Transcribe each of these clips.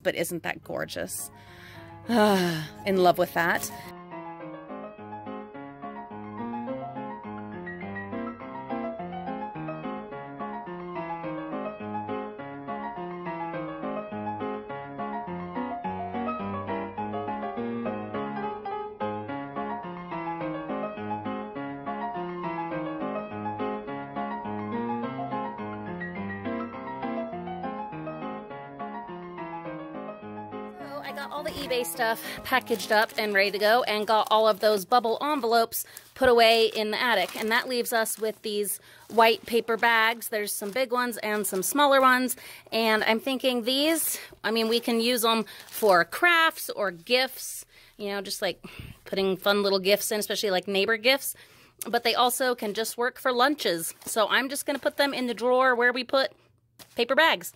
but isn't that gorgeous? In love with that. I got all the eBay stuff packaged up and ready to go, and got all of those bubble envelopes put away in the attic. And that leaves us with these white paper bags. There's some big ones and some smaller ones. And I'm thinking these, I mean, we can use them for crafts or gifts, you know, just like putting fun little gifts in, especially like neighbor gifts. But they also can just work for lunches. So I'm just going to put them in the drawer where we put paper bags.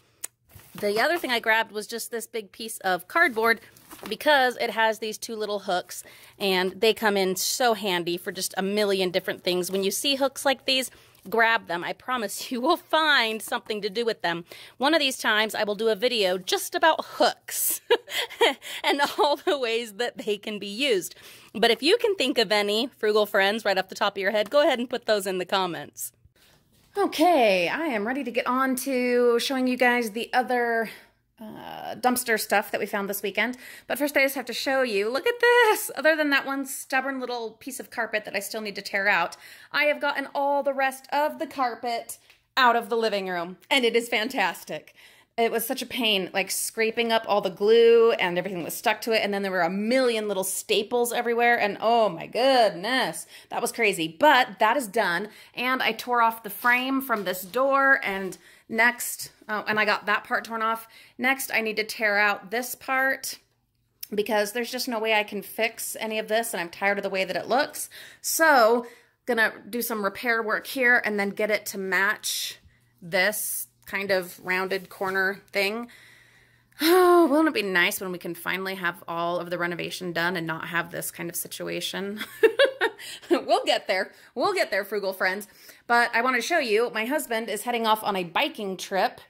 The other thing I grabbed was just this big piece of cardboard because it has these two little hooks, and they come in so handy for just a million different things. When you see hooks like these, grab them. I promise you will find something to do with them. One of these times I will do a video just about hooks and all the ways that they can be used. But if you can think of any frugal friends right off the top of your head, go ahead and put those in the comments. Okay, I am ready to get on to showing you guys the other dumpster stuff that we found this weekend. But first I just have to show you, look at this! Other than that one stubborn little piece of carpet that I still need to tear out, I have gotten all the rest of the carpet out of the living room, and it is fantastic. It was such a pain, like scraping up all the glue and everything that was stuck to it, and then there were a million little staples everywhere, and oh my goodness, that was crazy. But that is done, and I tore off the frame from this door, and next, and I got that part torn off. Next, I need to tear out this part because there's just no way I can fix any of this, and I'm tired of the way that it looks. So, gonna do some repair work here and then get it to match this kind of rounded corner thing. Oh, won't it be nice when we can finally have all of the renovation done and not have this kind of situation? We'll get there. We'll get there, frugal friends. But I want to show you, my husband is heading off on a biking trip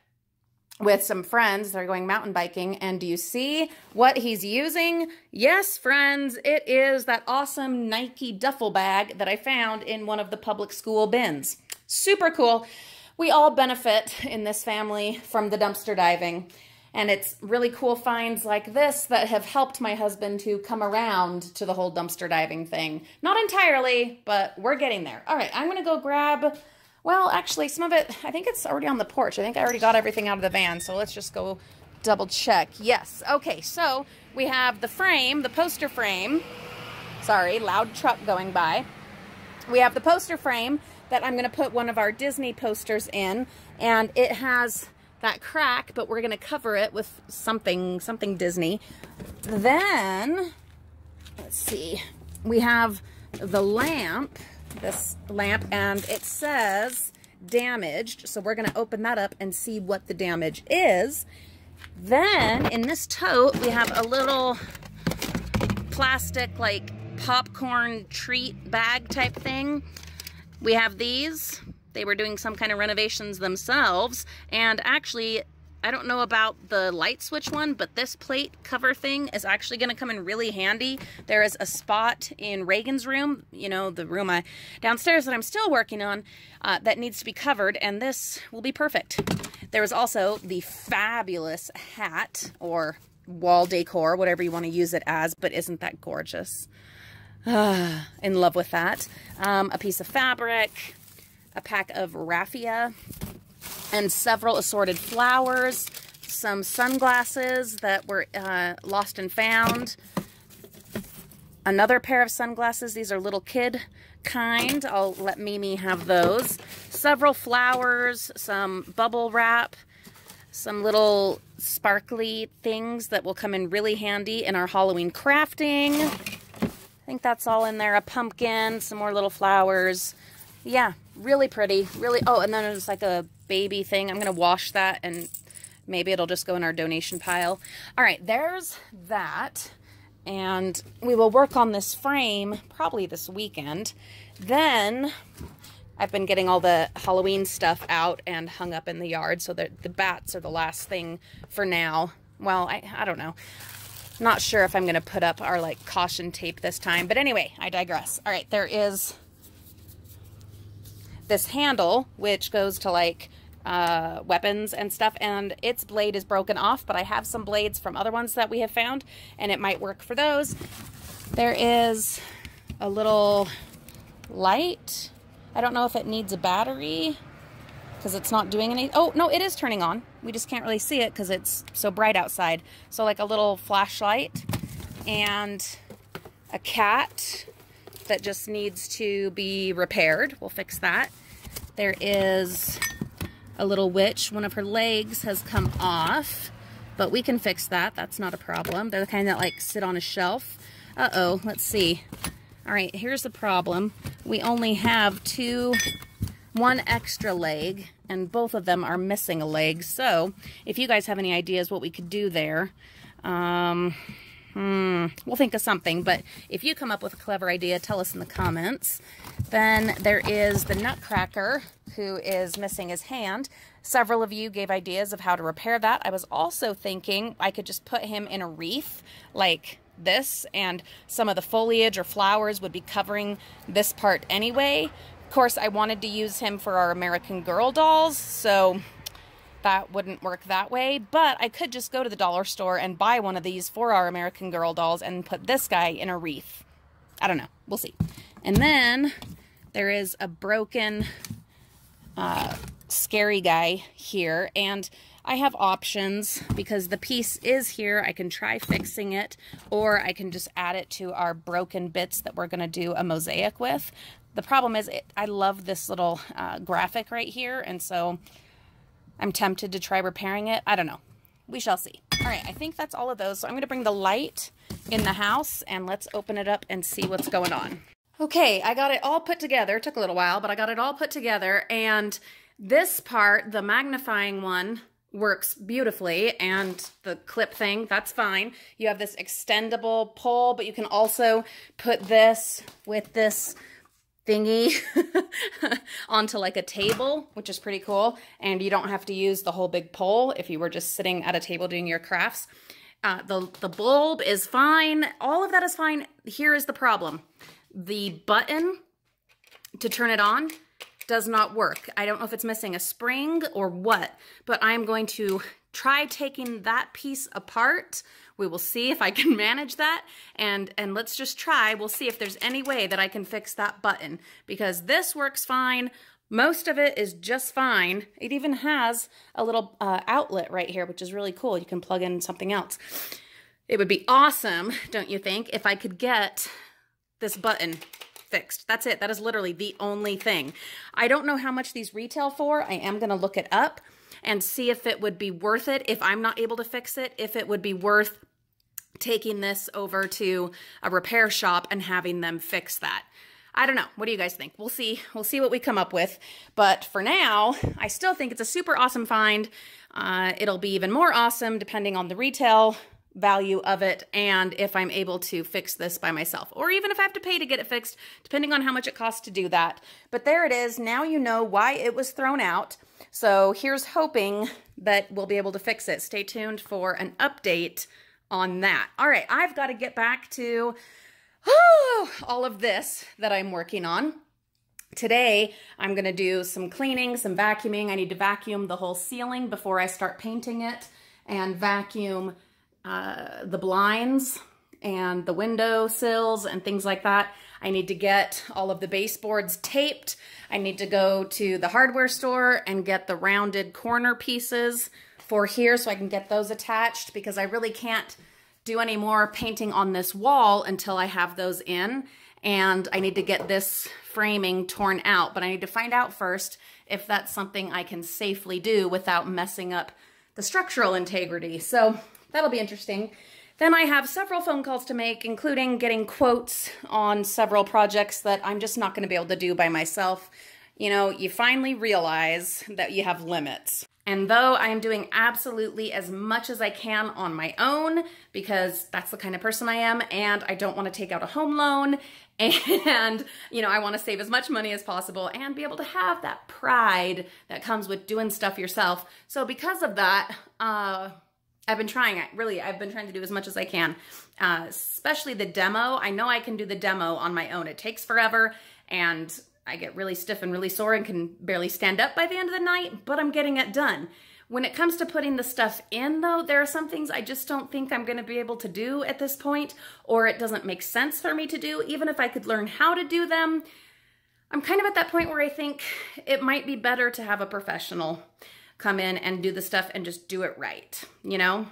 with some friends. They're going mountain biking, and do you see what he's using? Yes, friends, it is that awesome Nike duffel bag that I found in one of the public school bins. Super cool. We all benefit in this family from the dumpster diving, and it's really cool finds like this that have helped my husband to come around to the whole dumpster diving thing. Not entirely, but we're getting there. All right, I'm going to go grab, well, actually, some of it, I think it's already on the porch. I think I already got everything out of the van, so let's just go double check. Yes, okay, so we have the frame, the poster frame. Sorry, loud truck going by. We have the poster frame that I'm going to put one of our Disney posters in, and it has that crack, but we're going to cover it with something Disney. Then, let's see, we have the lamp, this lamp, and it says damaged, so we're going to open that up and see what the damage is. Then, in this tote, we have a little plastic, like, popcorn treat bag type thing. We have these. They were doing some kind of renovations themselves, and actually, I don't know about the light switch one, but this plate cover thing is actually going to come in really handy. There is a spot in Reagan's room, you know, the room downstairs that I'm still working on, that needs to be covered, and this will be perfect. There is also the fabulous hat, or wall decor, whatever you want to use it as, but isn't that gorgeous? In love with that. A piece of fabric, a pack of raffia, and several assorted flowers, some sunglasses that were lost and found, another pair of sunglasses. These are little kid kind. I'll let Mimi have those. Several flowers, some bubble wrap, some little sparkly things that will come in really handy in our Halloween crafting. I think that's all in there. A pumpkin, some more little flowers. Yeah, really pretty. Really. Oh, and then there's like a baby thing. I'm going to wash that, and maybe it'll just go in our donation pile. All right, there's that. And we will work on this frame probably this weekend. Then I've been getting all the Halloween stuff out and hung up in the yard, so that the bats are the last thing for now. well, I don't know. Not sure if I'm going to put up our like caution tape this time, but anyway, I digress. All right, there is this handle which goes to like weapons and stuff, and its blade is broken off, but I have some blades from other ones that we have found, and it might work for those. There is a little light. I don't know if it needs a battery because it's not doing any. Oh, no, it is turning on. We just can't really see it because it's so bright outside. So like a little flashlight, and a cat that just needs to be repaired. We'll fix that. There is a little witch. One of her legs has come off, but we can fix that. That's not a problem. They're the kind that like sit on a shelf. Uh-oh, let's see. All right, here's the problem. We only have one extra leg, and both of them are missing a leg. So if you guys have any ideas what we could do there, we'll think of something. But if you come up with a clever idea, tell us in the comments. Then there is the Nutcracker, who is missing his hand. Several of you gave ideas of how to repair that. I was also thinking I could just put him in a wreath like this, and some of the foliage or flowers would be covering this part anyway. Of course, I wanted to use him for our American Girl dolls, so that wouldn't work that way, but I could just go to the dollar store and buy one of these for our American Girl dolls and put this guy in a wreath. I don't know. We'll see. And then there is a broken scary guy here, and I have options because the piece is here. I can try fixing it, or I can just add it to our broken bits that we're going to do a mosaic with. The problem is I love this little graphic right here, and so I'm tempted to try repairing it. I don't know. We shall see. All right, I think that's all of those. So I'm going to bring the light in the house, and let's open it up and see what's going on. Okay, I got it all put together. It took a little while, but I got it all put together, and this part, the magnifying one, works beautifully, and the clip thing, that's fine. You have this extendable pole, but you can also put this with this thingy onto like a table, which is pretty cool, and you don't have to use the whole big pole if you were just sitting at a table doing your crafts. The bulb is fine. All of that is fine. Here is the problem. The button to turn it on does not work. I don't know if it's missing a spring or what, but I'm going to try taking that piece apart. We will see if I can manage that, and let's just try. We'll see if there's any way that I can fix that button, because this works fine. Most of it is just fine. It even has a little outlet right here, which is really cool. You can plug in something else. It would be awesome, don't you think, if I could get this button fixed. That's it. That is literally the only thing. I don't know how much these retail for. I am going to look it up and see if it would be worth it. If I'm not able to fix it, if it would be worth taking this over to a repair shop and having them fix that. I don't know. What do you guys think? We'll see. We'll see what we come up with. But for now, I still think it's a super awesome find. It'll be even more awesome depending on the retail value of it, and if I'm able to fix this by myself, or even if I have to pay to get it fixed, depending on how much it costs to do that. But there it is. Now you know why it was thrown out. So here's hoping that we'll be able to fix it. Stay tuned for an update on that. All right, I've got to get back to all of this that I'm working on. Today, I'm going to do some cleaning, some vacuuming. I need to vacuum the whole ceiling before I start painting it, and vacuum the blinds and the window sills and things like that. I need to get all of the baseboards taped. I need to go to the hardware store and get the rounded corner pieces for here so I can get those attached, because I really can't do any more painting on this wall until I have those in. And I need to get this framing torn out, but I need to find out first if that's something I can safely do without messing up the structural integrity. So that'll be interesting. Then I have several phone calls to make, including getting quotes on several projects that I'm just not going to be able to do by myself. You know, you finally realize that you have limits. And though I am doing absolutely as much as I can on my own, because that's the kind of person I am, and I don't want to take out a home loan, and, you know, I want to save as much money as possible and be able to have that pride that comes with doing stuff yourself. So because of that, I've been trying, I've been trying to do as much as I can, especially the demo. I know I can do the demo on my own. It takes forever, and I get really stiff and really sore and can barely stand up by the end of the night, but I'm getting it done. When it comes to putting the stuff in, though, there are some things I just don't think I'm going to be able to do at this point, or it doesn't make sense for me to do, even if I could learn how to do them. I'm kind of at that point where I think it might be better to have a professional come in and do the stuff and just do it right, you know?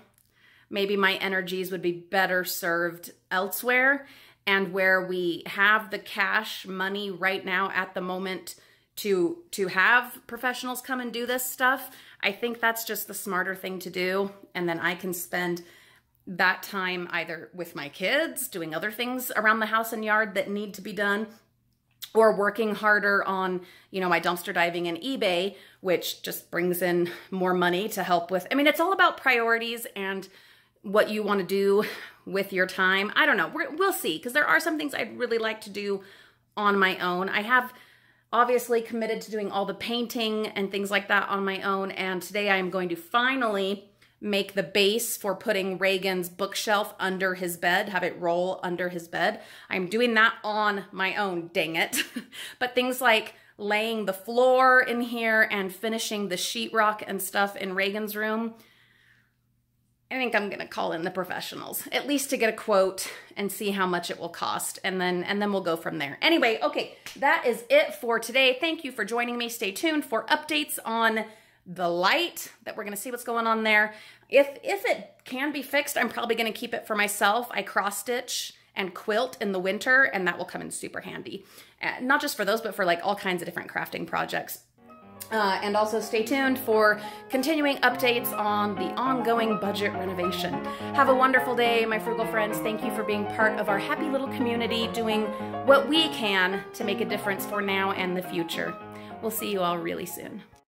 Maybe my energies would be better served elsewhere, and where we have the cash money right now at the moment to have professionals come and do this stuff, I think that's just the smarter thing to do. And then I can spend that time either with my kids, doing other things around the house and yard that need to be done, or working harder on, you know, my dumpster diving and eBay, which just brings in more money to help with. I mean, it's all about priorities and what you want to do with your time. I don't know. We'll see, because there are some things I'd really like to do on my own. I have obviously committed to doing all the painting and things like that on my own, and today I am going to finally make the base for putting Reagan's bookshelf under his bed, have it roll under his bed. I'm doing that on my own, dang it. But things like laying the floor in here and finishing the sheetrock and stuff in Reagan's room, I think I'm gonna call in the professionals, at least to get a quote and see how much it will cost, and then we'll go from there. Anyway, okay, that is it for today. Thank you for joining me. Stay tuned for updates on the light, that we're gonna see what's going on there. If it can be fixed, I'm probably gonna keep it for myself. I cross stitch and quilt in the winter, and that will come in super handy. Not just for those, but for like all kinds of different crafting projects. And also stay tuned for continuing updates on the ongoing budget renovation. Have a wonderful day, my frugal friends. Thank you for being part of our happy little community, doing what we can to make a difference for now and the future. We'll see you all really soon.